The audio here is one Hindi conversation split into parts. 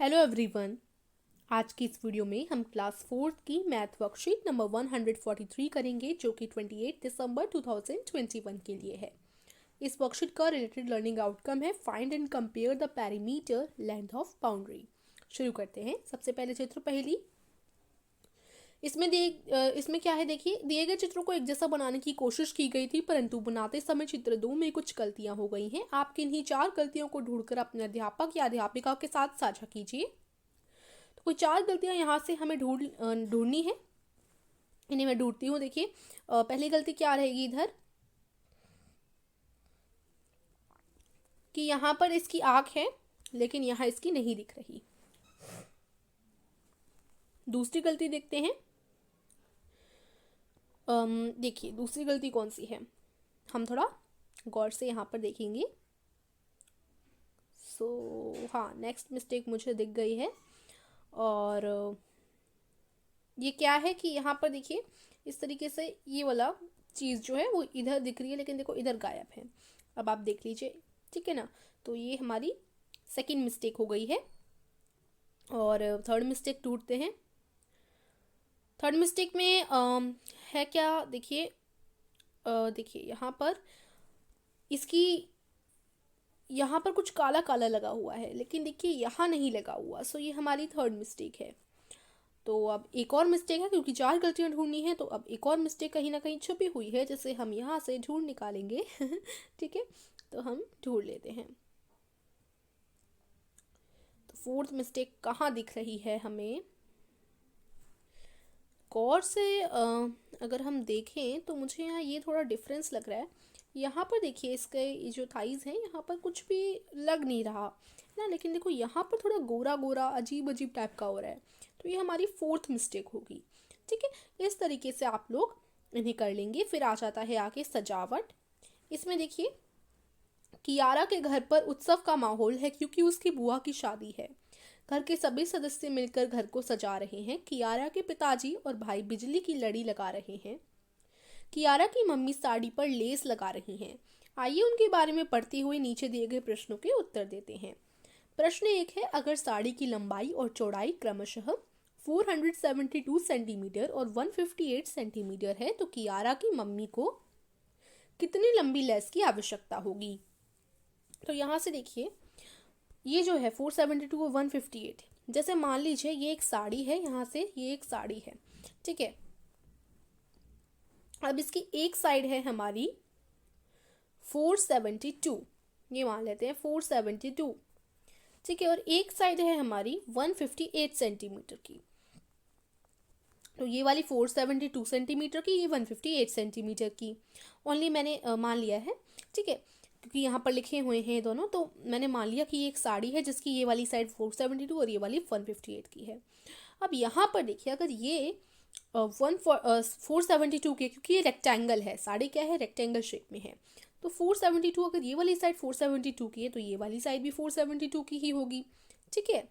Hello everyone. आज की इस वीडियो में हम क्लास फोर्थ की मैथ वर्कशीट नंबर 143 करेंगे जो कि 28 दिसंबर 2021 के लिए है। इस वर्कशीट का रिलेटेड लर्निंग आउटकम है find and compare the perimeter length of boundary. शुरू करते हैं। सबसे पहले चित्र पहली। इसमें क्या है, देखिए दिए गए चित्रों को एक जैसा बनाने की कोशिश की गई थी, परंतु बनाते समय चित्र 2 में कुछ गलतियां हो गई हैं। आप किन्हीं 4 गलतियों को ढूंढकर अपने अध्यापक या अध्यापिका के साथ साझा कीजिए। तो कोई 4 गलतियां यहाँ से हमें ढूंढनी है। इन्हें मैं ढूंढती हूँ। देखिए पहली गलती क्या रहेगी इधर कि यहाँ पर इसकी आंख है लेकिन यहाँ इसकी नहीं दिख रही। दूसरी गलती देखते हैं। देखिए दूसरी गलती कौन सी है, हम थोड़ा गौर से यहाँ पर देखेंगे। हाँ, नेक्स्ट मिस्टेक मुझे दिख गई है। और ये क्या है कि यहाँ पर देखिए इस तरीके से ये वाला चीज़ जो है वो इधर दिख रही है, लेकिन देखो इधर गायब है। अब आप देख लीजिए, ठीक है ना। तो ये हमारी सेकंड मिस्टेक हो गई है। और थर्ड मिस्टेक ढूंढते हैं। थर्ड मिस्टेक में है क्या, देखिए देखिए यहाँ पर इसकी यहाँ पर कुछ काला काला लगा हुआ है, लेकिन देखिए यहाँ नहीं लगा हुआ। सो ये हमारी थर्ड मिस्टेक है। तो अब एक और मिस्टेक है, क्योंकि 4 गलतियां ढूंढनी है तो अब एक और मिस्टेक कहीं ना कहीं छुपी हुई है जिसे हम यहाँ से ढूंढ निकालेंगे। ठीक है, तो हम ढूंढ लेते हैं। तो फोर्थ मिस्टेक कहाँ दिख रही है हमें, गौर से अगर हम देखें तो मुझे यहाँ ये थोड़ा डिफरेंस लग रहा है। यहाँ पर देखिए इसके ये जो थाइज हैं यहाँ पर कुछ भी लग नहीं रहा ना, लेकिन देखो यहाँ पर थोड़ा गोरा गोरा अजीब अजीब टाइप का हो रहा है। तो ये हमारी फोर्थ मिस्टेक होगी। ठीक है, इस तरीके से आप लोग इन्हें कर लेंगे। फिर आ जाता है आगे सजावट। इसमें देखिए कियारा के घर पर उत्सव का माहौल है क्योंकि उसकी बुआ की शादी है। घर के सभी सदस्य मिलकर घर को सजा रहे हैं। कियारा के पिताजी और भाई बिजली की लड़ी लगा रहे हैं। कियारा की मम्मी साड़ी पर लेस लगा रही हैं। आइए उनके बारे में पढ़ते हुए नीचे दिए गए प्रश्नों के उत्तर देते हैं। प्रश्न 1 है, अगर साड़ी की लंबाई और चौड़ाई क्रमशः 472 सेंटीमीटर और 158 सेंटीमीटर है तो कियारा की मम्मी को कितनी लंबी लेस की आवश्यकता होगी। तो यहाँ से देखिए ये जो है 472 और 158, जैसे मान लीजिए ये एक साड़ी है, यहाँ से ये एक साड़ी है, ठीक है। अब इसकी एक साइड है हमारी 472, ये मान लेते हैं 472, ठीक है। और एक साइड है हमारी 158 सेंटीमीटर की। तो ये वाली 472 सेंटीमीटर की, ये 158 सेंटीमीटर की ओनली मैंने मान लिया है, ठीक है, क्योंकि यहाँ पर लिखे हुए हैं दोनों। तो मैंने मान लिया कि ये एक साड़ी है जिसकी ये वाली साइड 472 और ये वाली 158 की है। अब यहाँ पर देखिए अगर ये 472 की, क्योंकि ये रेक्टेंगल है, साड़ी क्या है, रेक्टेंगल शेप में है। तो 472 अगर ये वाली साइड 472 की है तो ये वाली साइड भी 472 की ही होगी, ठीक है।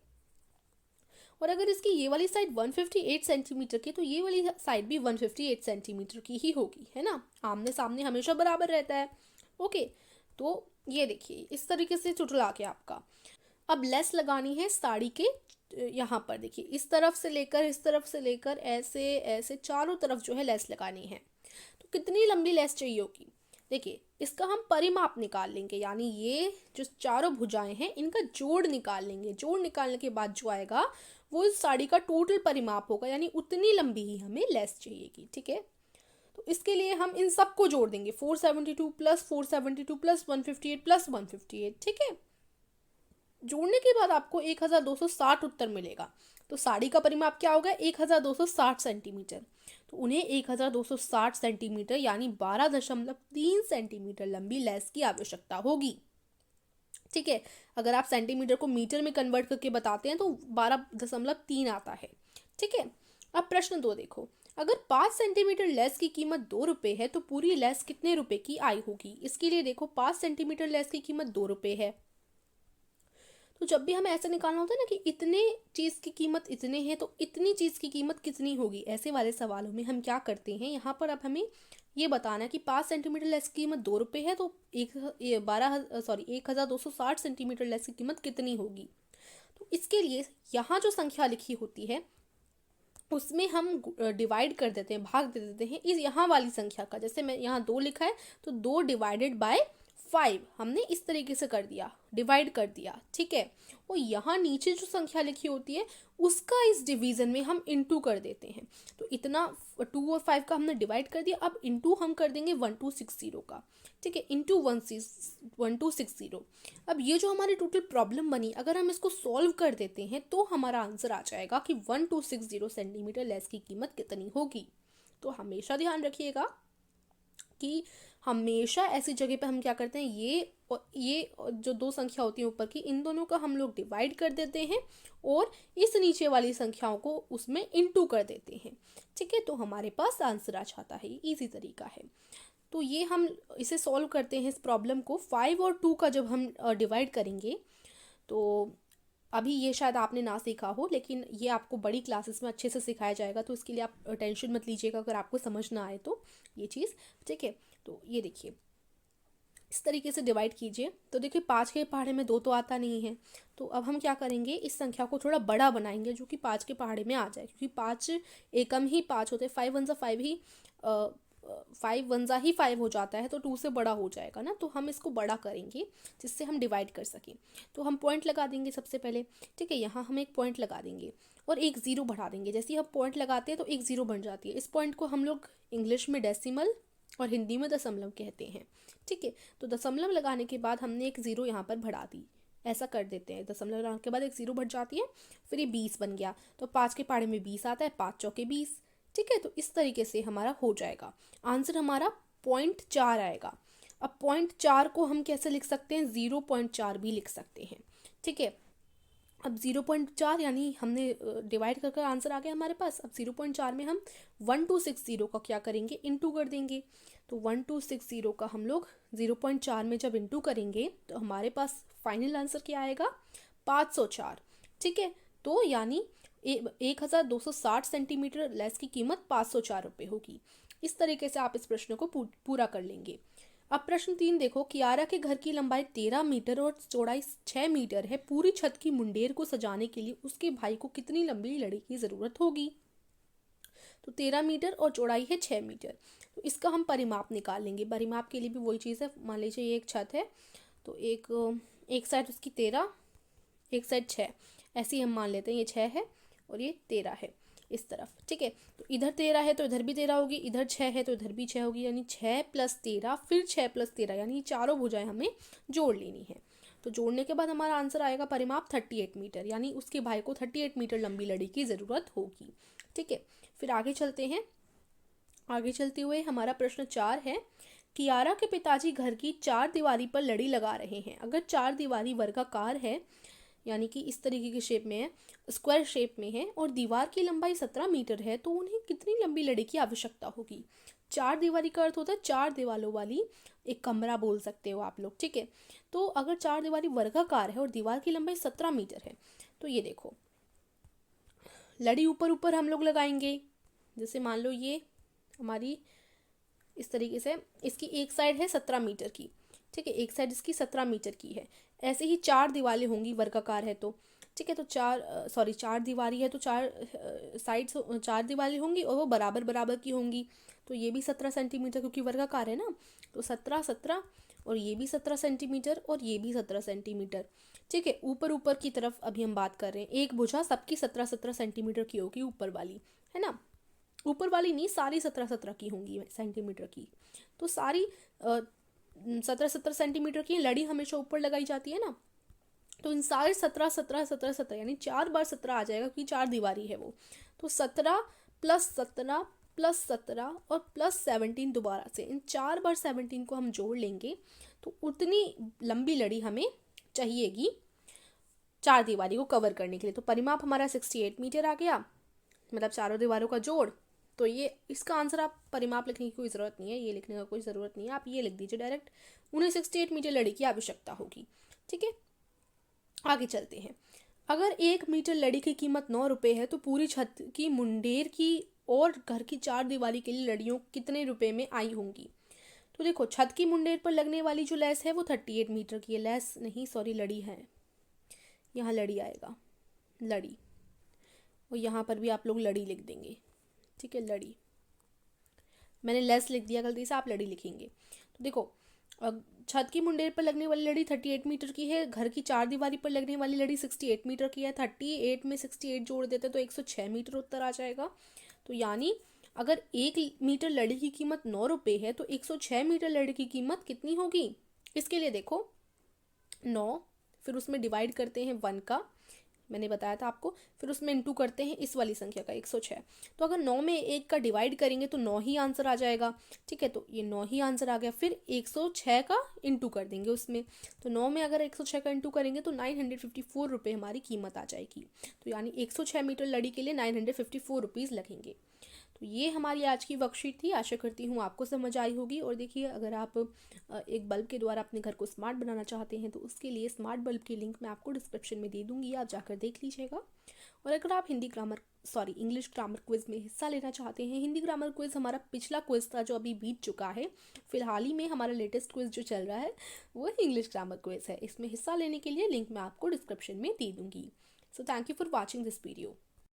और अगर इसकी ये वाली साइड 158 सेंटीमीटर की तो ये वाली साइड भी 158 सेंटीमीटर की ही होगी, है ना। आमने सामने हमेशा बराबर रहता है। ओके, तो ये देखिए इस तरीके से टोटल के आपका। अब लेस लगानी है साड़ी के यहाँ पर, देखिए इस तरफ से लेकर इस तरफ से लेकर ऐसे ऐसे चारों तरफ जो है लेस लगानी है। तो कितनी लंबी लेस चाहिए होगी, देखिए इसका हम परिमाप निकाल लेंगे, यानी ये जो चारों भुजाएं हैं इनका जोड़ निकाल लेंगे। जोड़ निकालने के बाद जो आएगा वो इस साड़ी का टोटल परिमाप होगा, यानी उतनी लंबी ही हमें लेस चाहिएगी, ठीक है। तो इसके लिए हम इन सबको जोड़ देंगे, 472 प्लस 472 प्लस 158 प्लस 158, ठीक है। जोड़ने के बाद आपको 1260 उत्तर मिलेगा। तो साड़ी का परिमाप क्या होगा, 1260 सेंटीमीटर। तो उन्हें 1260 सेंटीमीटर यानी 12.3 सेंटीमीटर लंबी लेस की आवश्यकता होगी, ठीक है। अगर आप सेंटीमीटर को मीटर में कन्वर्ट करके बताते हैं तो 12.3 आता है, ठीक है। अब प्रश्न 2 देखो, अगर 5 सेंटीमीटर लेस की कीमत 2 रुपये है तो पूरी लेस कितने रुपए की आई होगी। इसके लिए देखो 5 सेंटीमीटर लेस की कीमत 2 रुपये है। तो जब भी हमें ऐसे निकालना होता है ना कि इतने चीज़ की कीमत इतने हैं तो इतनी चीज़ की कीमत कितनी होगी, ऐसे वाले सवालों में हम क्या करते हैं, यहाँ पर अब हमें ये बताना है कि 5 सेंटीमीटर लेस की कीमत 2 रुपये है तो 1260 सेंटीमीटर लेस की कीमत कितनी होगी। तो इसके लिए यहाँ जो संख्या लिखी होती है उसमें हम डिवाइड कर देते हैं, भाग दे देते हैं इस यहाँ वाली संख्या का। जैसे मैं यहाँ 2 लिखा है तो 2 डिवाइडेड बाय 5 हमने इस तरीके से कर दिया, डिवाइड कर दिया, ठीक है। और यहाँ नीचे जो संख्या लिखी होती है उसका इस डिवीजन में हम इनटू कर देते हैं। तो इतना 2 और 5 का हमने डिवाइड कर दिया, अब इनटू हम कर देंगे 1260 का, ठीक है, इंटू 1260। अब ये जो हमारी टोटल प्रॉब्लम बनी, अगर हम इसको सॉल्व कर देते हैं तो हमारा आंसर आ जाएगा कि 1260 सेंटीमीटर लेस की कीमत कितनी होगी। तो हमेशा ध्यान रखिएगा कि हमेशा ऐसी जगह पे हम क्या करते हैं, ये जो 2 संख्या होती है ऊपर की, इन दोनों का हम लोग डिवाइड कर देते हैं और इस नीचे वाली संख्याओं को उसमें इनटू कर देते हैं, ठीक है। तो हमारे पास आंसर आ जाता है, इजी तरीका है। तो ये हम इसे सॉल्व करते हैं इस प्रॉब्लम को। 5 और 2 का जब हम डिवाइड करेंगे, तो अभी ये शायद आपने ना सीखा हो, लेकिन ये आपको बड़ी क्लासेस में अच्छे से सिखाया जाएगा, तो इसके लिए आप टेंशन मत लीजिएगा अगर आपको समझ ना आए तो ये चीज़, ठीक है। तो ये देखिए इस तरीके से डिवाइड कीजिए। तो देखिए 5 के पहाड़े में 2 तो आता नहीं है, तो अब हम क्या करेंगे, इस संख्या को थोड़ा बड़ा बनाएंगे जो कि 5 के पहाड़े में आ जाए, क्योंकि 5 एकम ही 5 होते हैं, 5 वन ज़ा 5 ही 5 वन ज़ा ही 5 हो जाता है, तो 2 से बड़ा हो जाएगा ना। तो हम इसको बड़ा करेंगे जिससे हम डिवाइड कर सकें। तो हम पॉइंट लगा देंगे सबसे पहले, ठीक है। यहाँ हम एक पॉइंट लगा देंगे और एक ज़ीरो बढ़ा देंगे। जैसे ही हम पॉइंट लगाते हैं तो एक ज़ीरो बन जाती है। इस पॉइंट को हम लोग इंग्लिश में डेसिमल और हिंदी में दशमलव कहते हैं, ठीक है। तो दशमलव लगाने के बाद हमने एक ज़ीरो यहाँ पर बढ़ा दी, ऐसा कर देते हैं। दशमलव लगाने के बाद एक ज़ीरो बढ़ जाती है, फिर ये 20 बन गया। तो 5 के पहाड़े में 20 आता है, 5 चौके 20, ठीक है। तो इस तरीके से हमारा हो जाएगा। आंसर हमारा 0.4 आएगा। अब 0.4 को हम कैसे लिख सकते हैं, 0.4 भी लिख सकते हैं, ठीक है। अब 0.4 यानी हमने डिवाइड कर आंसर आ गया हमारे पास। अब 0.4 में हम 1260 का क्या करेंगे, इंटू कर देंगे। तो 1260 का हम लोग 0.4 में जब इंटू करेंगे तो हमारे पास फाइनल आंसर क्या आएगा, 504, ठीक है। तो यानी 1260 सेंटीमीटर लेस की कीमत 504 रुपये होगी। इस तरीके से आप इस प्रश्न को पूरा कर लेंगे। अब प्रश्न 3 देखो, कियारा के घर की लंबाई 13 मीटर और चौड़ाई 6 मीटर है। पूरी छत की मुंडेर को सजाने के लिए उसके भाई को कितनी लंबी लड़ी की ज़रूरत होगी। तो 13 मीटर और चौड़ाई है 6 मीटर। तो इसका हम परिमाप निकाल लेंगे। परिमाप के लिए भी वही चीज़ है। मान लीजिए ये एक छत है, तो एक साइड उसकी 13, एक साइड 6, ऐसे ही हम मान लेते हैं। ये 6 है और ये 13 है इस तरफ, ठीक है। तो इधर 13 है तो इधर भी 13 होगी, इधर 6 है तो इधर भी 6 होगी, यानी 6 + 13 फिर 6 + 13, यानी चारों भुजाएं हमें जोड़ लेनी है। तो जोड़ने के बाद हमारा आंसर आएगा परिमाप 38 मीटर, यानी उसके भाई को 38 मीटर लंबी लड़ी की ज़रूरत होगी, ठीक है। फिर आगे चलते हैं। आगे चलते हुए हमारा प्रश्न 4 है, कियारा के पिताजी घर की 4 दीवारी पर लड़ी लगा रहे हैं। अगर 4 दीवारी वर्गाकार है, यानी कि इस तरीके की शेप में है, स्क्वायर शेप में है, और दीवार की लंबाई 17 मीटर है, तो उन्हें कितनी लंबी लड़ी की आवश्यकता होगी। 4 दीवारी का अर्थ होता है 4 दीवारों वाली एक कमरा बोल सकते हो आप लोग, ठीक है। तो अगर 4 दीवारी वर्गाकार है और दीवार की लंबाई 17 मीटर है, तो ये देखो लड़ी ऊपर ऊपर हम लोग लगाएंगे। जैसे मान लो ये हमारी इस तरीके से, इसकी एक साइड है 17 मीटर की, ठीक है, एक साइड इसकी 17 मीटर की है। ऐसे ही 4 दीवारें होंगी वर्गाकार है तो, ठीक है। तो 4 दीवारी है तो 4 साइड्स 4 दीवारें होंगी और वो बराबर बराबर की होंगी। तो ये भी 17 सेंटीमीटर, क्योंकि वर्गाकार है ना, तो 17 17, और ये भी 17 सेंटीमीटर और ये भी 17 सेंटीमीटर, ठीक है। ऊपर ऊपर की तरफ अभी हम बात कर रहे हैं, एक भुजा सबकी 17 17 सेंटीमीटर की होगी ऊपर वाली, है ना। ऊपर वाली नहीं, सारी 17 17 की होंगी सेंटीमीटर की। तो सारी 17 17 सेंटीमीटर की लड़ी हमेशा ऊपर लगाई जाती है ना। तो इन सारे 17 17 17 17, यानी 4 बार 17 आ जाएगा, क्योंकि 4 दीवारी है वो। तो 17 + 17 + 17 और +17 दोबारा से, इन 4 बार 17 को हम जोड़ लेंगे तो उतनी लंबी लड़ी हमें चाहिएगी 4 दीवारी को कवर करने के लिए। तो परिमाप हमारा 68 मीटर आ गया, मतलब चारों दीवारों का जोड़। तो ये इसका आंसर, आप परिमाप लिखने की कोई ज़रूरत नहीं है, ये लिखने का कोई ज़रूरत नहीं है, आप ये लिख दीजिए डायरेक्ट, उन्हें 68 मीटर लड़ी की आवश्यकता होगी, ठीक है। आगे चलते हैं। अगर 1 मीटर लड़ी की कीमत 9 रुपये है, तो पूरी छत की मुंडेर की और घर की 4 दीवारी के लिए लड़ियों कितने रुपए में आई होंगी। तो देखो छत की मुंडेर पर लगने वाली जो लेस है वो 38 मीटर की है, लेस नहीं सॉरी लड़ी है, यहाँ लड़ी आएगा, लड़ी, और यहाँ पर भी आप लोग लड़ी लिख देंगे, ठीक है, लड़ी। मैंने लेस लिख दिया गलती से, आप लड़ी लिखेंगे। तो देखो, छत की मुंडेर पर लगने वाली लड़ी 38 मीटर की है, घर की चार दीवारी पर लगने वाली लड़ी 68 मीटर की है। 38 में 68 जोड़ देते तो 106 मीटर उत्तर आ जाएगा। तो यानी अगर 1 मीटर लड़ी की कीमत 9 रुपये है तो 106 मीटर लड़ी की कीमत कितनी होगी? इसके लिए देखो 9, फिर उसमें डिवाइड करते हैं 1 का, मैंने बताया था आपको, फिर उसमें इंटू करते हैं इस वाली संख्या का 106। तो अगर 9 में 1 का डिवाइड करेंगे तो 9 ही आंसर आ जाएगा, ठीक है। तो ये 9 ही आंसर आ गया, फिर 106 का इंटू कर देंगे उसमें। तो 9 में अगर 106 का इंटू करेंगे तो 954 रुपये हमारी कीमत आ जाएगी। तो यानी 106 मीटर लड़ी के लिए 954 रुपीज़ लगेंगे। तो ये हमारी आज की वर्कशीट थी। आशा करती हूँ आपको समझ आई होगी। और देखिए, अगर आप एक बल्ब के द्वारा अपने घर को स्मार्ट बनाना चाहते हैं तो उसके लिए स्मार्ट बल्ब की लिंक मैं आपको डिस्क्रिप्शन में दे दूँगी, आप जाकर देख लीजिएगा। और अगर आप इंग्लिश ग्रामर क्विज़ में हिस्सा लेना चाहते हैं, हिंदी ग्रामर क्विज़ हमारा पिछला क्विज़ था जो अभी बीत चुका है। फिलहाल ही में हमारा लेटेस्ट क्विज़ जो चल रहा है वो इंग्लिश ग्रामर क्विज़ है। इसमें हिस्सा लेने के लिए लिंक मैं आपको डिस्क्रिप्शन में दे दूँगी। So thank you for watching this video.